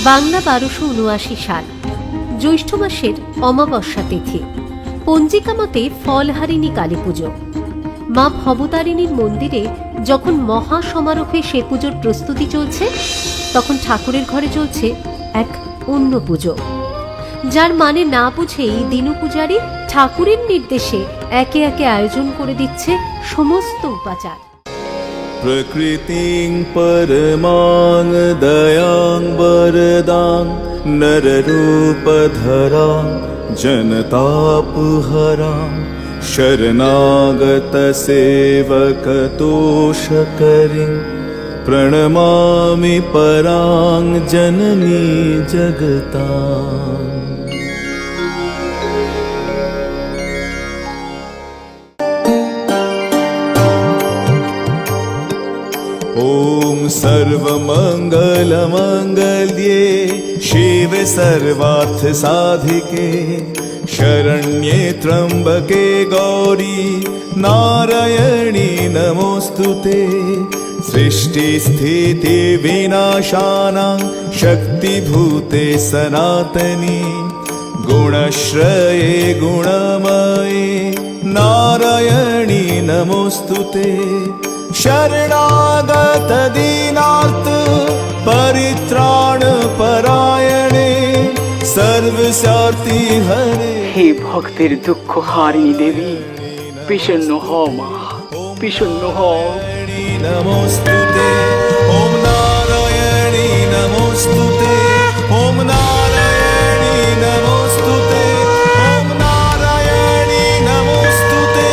বাংলা 1279 সাল জ্যৈষ্ঠ মাসের অমাবস্যা তিথি। পঞ্জিকা মতে ফলহারিণী কালী পুজো। মা ভবতারিণীর মন্দিরে যখন মহা সমারোহে সে পুজোর প্রস্তুতি চলছে, তখন ঠাকুরের ঘরে চলছে এক অন্য পুজো, যার মানে না বুঝেই দিনু পূজারী ঠাকুরের নির্দেশে একে একে আয়োজন করে দিচ্ছে সমস্ত উপাচার। प्रकृतिं परमां दयां वरदां नररूपधरां जनतापहरां शरणागतसेवकतोषकरीं प्रणमामि परां जननी जगताम्। ॐ सर्वमङ्गलमङ्गल्ये शिवे सर्वार्थसाधिके शरण्ये त्र्यम्बके गौरी नारायणी नमोऽस्तुते। सृष्टिस्थितिविनाशानां शक्तिभूते सनातनी गुणश्रये गुणमये नारायणी नमोऽस्तुते। शरणागत दीनार्थ परित्राण परायणे सर्वस्यार्ति हरे। हे भक्तेर दुःख हारिणी देवी, प्रसन्न हও মা, प्रसन्न हও। नमोस्तुते ओम नारायणी नमोस्तुते ओम नारायणी नमोस्तुते ओम नारायणी नमोस्तुते।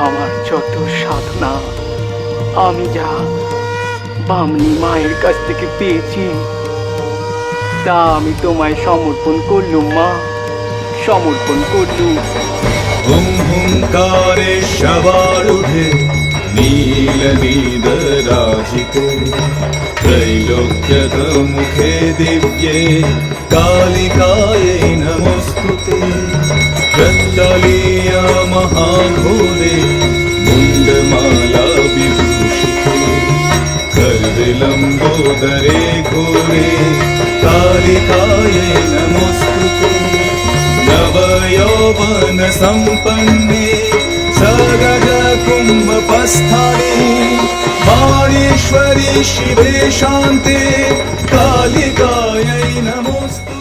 আমার যত সাধনা আমি যা বামনি মায়ের কাছ থেকে পেয়েছি, তা আমি তোমায় সমর্পণ করলুম মা, সমর্পণ করলুম। हुं हुंकारेशवारूढे नीलनीलराजिते त्रैलोक्यमुखे दिव्ये कालिकायै नमोस्तुते। रक्तलीया महाघोरे मुण्डमाला विभूषिते करविलम्बोदरे घोरे कालिकायै नमोस्तुते। नवयौवन सम्पन्ने सगज कुम्भस्थाने वाणीश्वरी शिवे शान्ते कालिकायै नमोस्तुते।